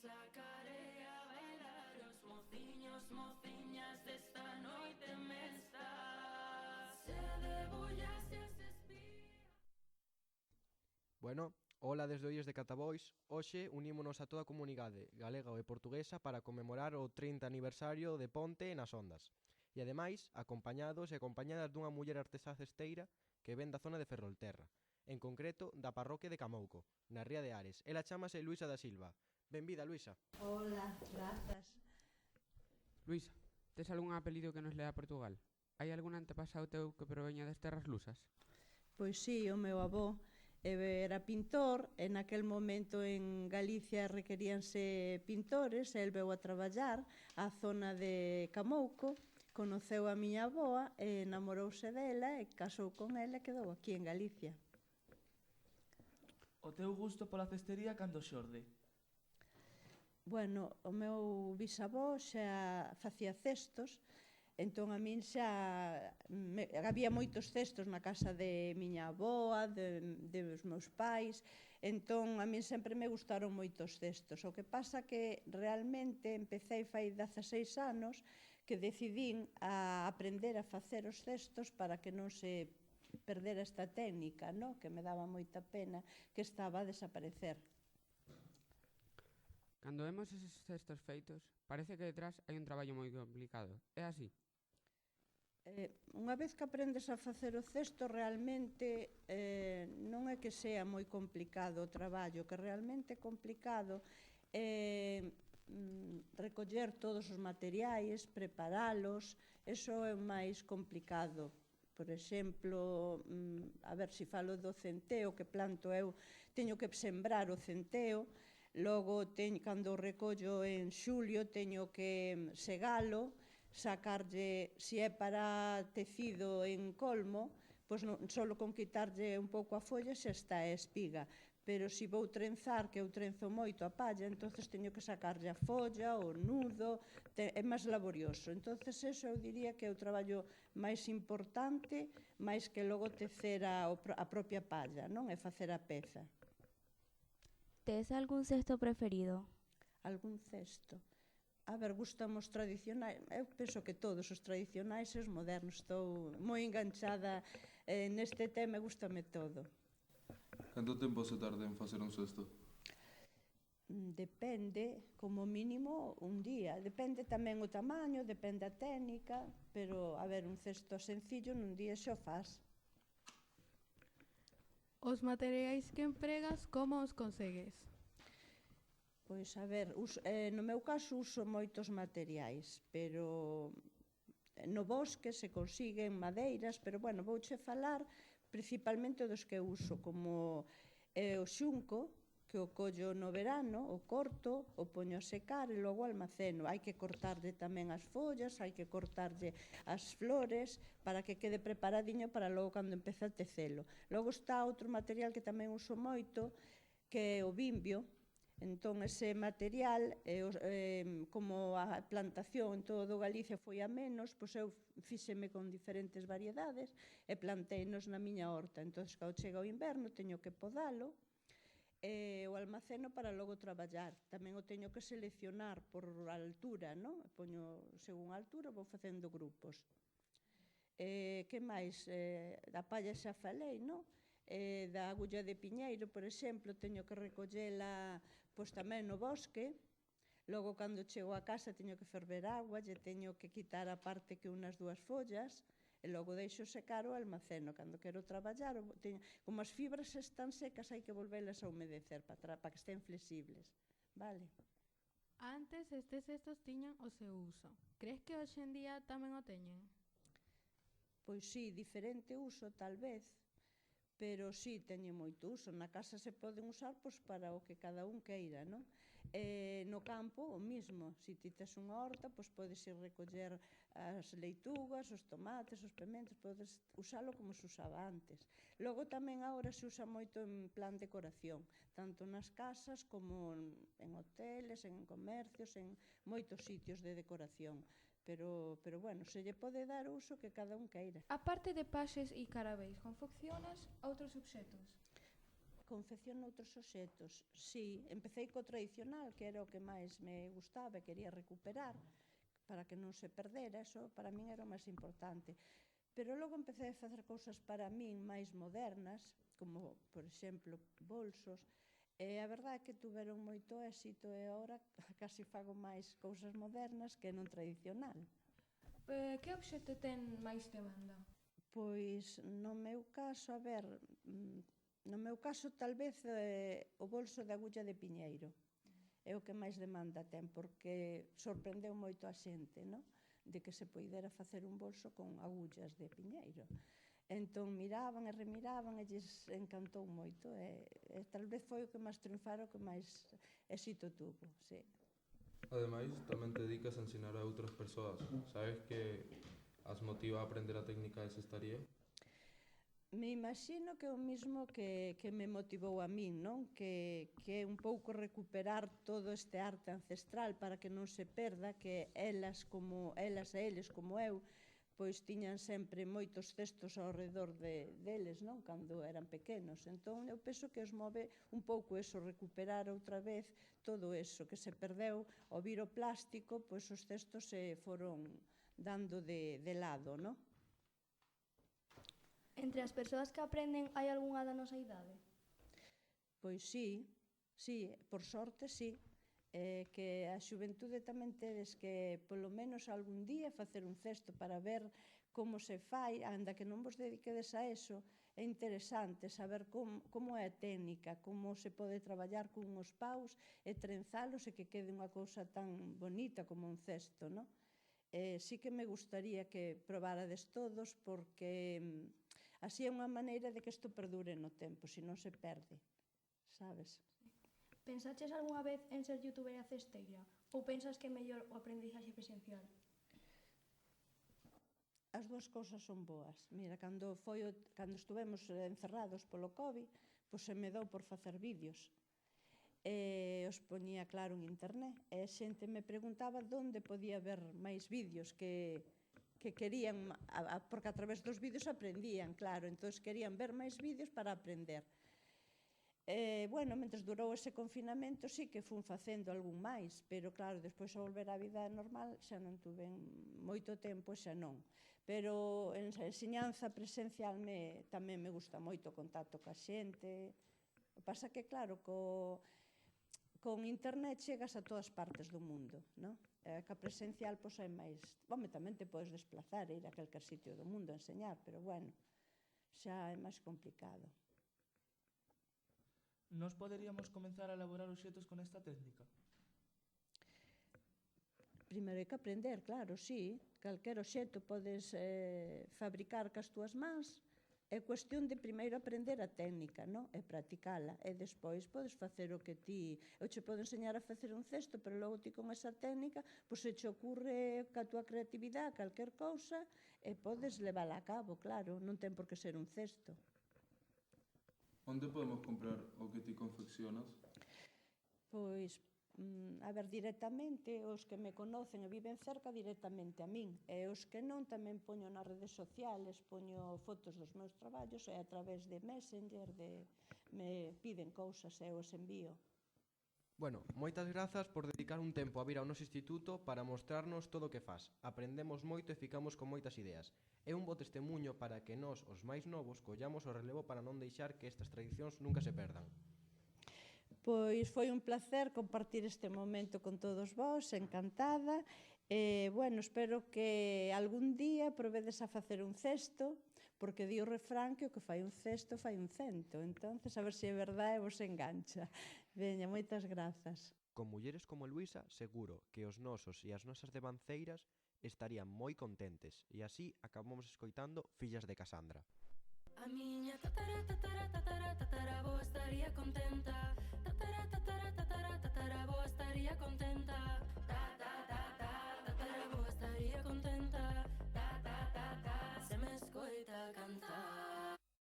sacaré a bailar os mociños, mociñas desta noite mesta. Se debullas e se espía. Bueno, hola desde Olles de Catabois. Hoxe unímonos a toda a comunidade galega e portuguesa para conmemorar o 30 aniversario de Ponte nas Ondas. E ademais, acompañados e acompañadas dunha muller artesá cesteira que ven da zona de Ferrolterra, en concreto da parroquia de Camouco, na Ría de Ares. Ela chámase Luisa da Silva. Benvida, Luisa. Hola, grazas. Luisa, tes algún apelido que nos lea a Portugal? Hai algún antepasado teu que proveña das terras lusas? Pois sí, o meu avó era pintor, e naquel momento en Galicia requeríanse pintores, e el veu a traballar á zona de Camouco, conoceu a miña avoa, e enamorouse dela, e casou con ela e quedou aquí en Galicia. O teu gusto pola cestería cando xorde? Bueno, o meu bisavó xa facía cestos, entón a min xa había moitos cestos na casa de miña avoa, dos meus pais, entón a min sempre me gustaron moitos cestos. O que pasa que realmente empecé fai 16 anos que decidín a aprender a facer os cestos para que non se perdera esta técnica, no? Que me daba moita pena que estaba a desaparecer. Cando vemos eses cestos feitos, parece que detrás hai un traballo moi complicado. É así? Unha vez que aprendes a facer o cesto, realmente non é que sea moi complicado o traballo, que realmente é complicado recoller todos os materiais, preparalos, eso é o máis complicado. Por exemplo, a ver se falo do centeo que planto eu, teño que sembrar o centeo, logo, cando o recollo en xulio, teño que segalo, sacarlle, se é para tecido en colmo, pois non, solo con quitarlle un pouco a folla xa está a espiga, pero se vou trenzar, que eu trenzo moito a palla, entonces teño que sacarlle a folla, o nudo, é máis laborioso. Entonces eso eu diría que é o traballo máis importante, máis que logo tecer a propia palla, non? E facer a peza. ¿Tes algún cesto preferido? Algún cesto? A ver, gustan os tradicionais. Eu penso que todos os tradicionais e os modernos. Estou moi enganchada neste tema e gustame todo. Canto tempo se tarda en facer un cesto? Depende, como mínimo un día. Depende tamén o tamaño, depende a técnica, pero, a ver, un cesto sencillo nun día xa o faz. Os materiais que empregas, como os consegues? Pois, a ver, no meu caso uso moitos materiais, pero no bosque se consiguen madeiras, pero, bueno, vouche falar principalmente dos que uso, como o xunco, que o collo no verano, o corto, o poño a secar e logo almaceno. Hai que cortarlle tamén as follas, hai que cortarlle as flores para que quede preparadiño para logo cando empece a tecelo. Logo está outro material que tamén uso moito, que é o bimbio. Entón, ese material, como a plantación en todo Galicia foi a menos, pois eu fíxeme con diferentes variedades e planteinos na miña horta. Entón, cando chega o inverno, teño que podalo, o almaceno para logo traballar. Tamén o teño que seleccionar por altura, non? Poño, según a altura, vou facendo grupos. Que máis? Da palla xa falei, non? Da agulla de piñeiro, por exemplo, teño que recollela pois tamén no bosque. Logo, cando chego a casa, teño que ferver agua, lle teño que quitar a parte que unas dúas follas, e logo deixo secar o almaceno. Cando quero traballar, como as fibras están secas, hai que volvelas a humedecer para que estén flexibles. Vale? Antes estes cestos tiñan o seu uso. Crees que hoxe en día tamén o teñen? Pois sí, diferente uso, tal vez, pero sí, teñen moito uso. Na casa se poden usar pois, para o que cada un queira, non? No campo, o mismo. Se ti tes unha horta, pois podes ir recoller as leitugas, os tomates, os pementos, podes usalo como se usaba antes. Logo tamén agora se usa moito en plan decoración, tanto nas casas como en hoteles, en comercios, en moitos sitios de decoración. Pero bueno, se lle pode dar uso que cada un queira. A parte de paxes e carabeis, confeccionas outros obxetos? confecciono outros obxetos. Si, empecé co tradicional, que era o que máis me gustaba e quería recuperar para que non se perdera, eso para min era o máis importante. Pero logo empecé a facer cousas para min máis modernas, como, por exemplo, bolsos, e a verdade é que tuveron moito éxito e agora casi fago máis cousas modernas que non tradicional. Que obxecto ten máis demanda? Pois no meu caso, a ver, no meu caso tal vez o bolso de agulla de piñeiro é o que máis demanda ten, porque sorprendeu moito a xente, non? De que se poidera facer un bolso con agullas de piñeiro. Entón miraban e remiraban e lles encantou moito e tal vez foi o que máis triunfara, o que máis éxito tuvo, sí. Ademais, tamén te dedicas a ensinar a outras persoas. Sabes que as motiva a aprender a técnica esa estaría? Me imagino que é o mesmo que me motivou a min, non? Que é un pouco recuperar todo este arte ancestral para que non se perda, que elas e eles como eu, pois tiñan sempre moitos cestos ao redor deles, non? Cando eran pequenos. Entón, eu penso que os move un pouco eso, recuperar outra vez todo eso que se perdeu ao vir o plástico, pois os cestos se foron dando de lado, non? Entre as persoas que aprenden hai algunha da nosa idade? Pois sí, por sorte sí. Que a xuventude tamén tedes que, polo menos algún día, facer un cesto para ver como se fai, anda que non vos dediquedes a eso, é interesante saber como é a técnica, como se pode traballar con uns paus e trenzalos e que quede unha cousa tan bonita como un cesto, non? Sí que me gustaría que probárades todos, porque así é unha maneira de que isto perdure no tempo, se non se perde, sabes? Pensaches algunha vez en ser youtubera cesteira? Ou pensas que é mellor o aprendizaxe presencial? As dúas cousas son boas. Mira, cando estuvemos encerrados polo COVID, pois se me dou por facer vídeos. Os poñía claro en internet e a xente me preguntaba onde podía ver máis vídeos que querían, porque a través dos vídeos aprendían, claro, entón querían ver máis vídeos para aprender. Bueno, mentres durou ese confinamento sí que fun facendo algún máis, pero claro, despois ao volver á vida normal xa non tuve moito tempo e xa non. Pero en enseñanza presencial tamén me gusta moito o contacto ca xente. O que pasa que claro, con internet chegas a todas partes do mundo, non? Ca presencial pois é máis... Home, tamén te podes desplazar e ir a calquer sitio do mundo a enseñar, pero bueno, xa é máis complicado. Nos poderíamos comenzar a elaborar obxetos con esta técnica? Primeiro hai que aprender, claro, sí. Calquer obxeto podes fabricar cas túas mans. É cuestión de primeiro aprender a técnica, non? E practicala. E despois podes facer o que ti... Eu che podo enseñar a facer un cesto, pero logo ti con esa técnica, pois se che ocurre ca túa creatividade calquer cousa e podes levala a cabo, claro. Non ten por que ser un cesto. Onde podemos comprar o que ti confeccionas? Pois, a ver, directamente, os que me conocen e viven cerca, directamente a min. E os que non, tamén poño nas redes sociales, poño fotos dos meus traballos e a través de Messenger, me piden cousas e os envío. Bueno, moitas grazas por dedicar un tempo a vir ao noso instituto para mostrarnos todo o que fas. Aprendemos moito e ficamos con moitas ideas. É un bo testemunho para que nós, os máis novos, collamos o relevo para non deixar que estas tradicións nunca se perdan. Pois foi un placer compartir este momento con todos vós, encantada. Bueno, espero que algún día provedes a facer un cesto, porque di o refrán que o que fai un cesto fai un cento. Entonces, a ver se é verdade e vos engancha. Veña, moitas grazas. Con mulleres como Luisa, seguro que os nosos e as nosas devanceiras estarían moi contentes. E así acabamos escoitando Fillas de Casandra. A miña tatara, tatara, tatara, tatara, vos estaría con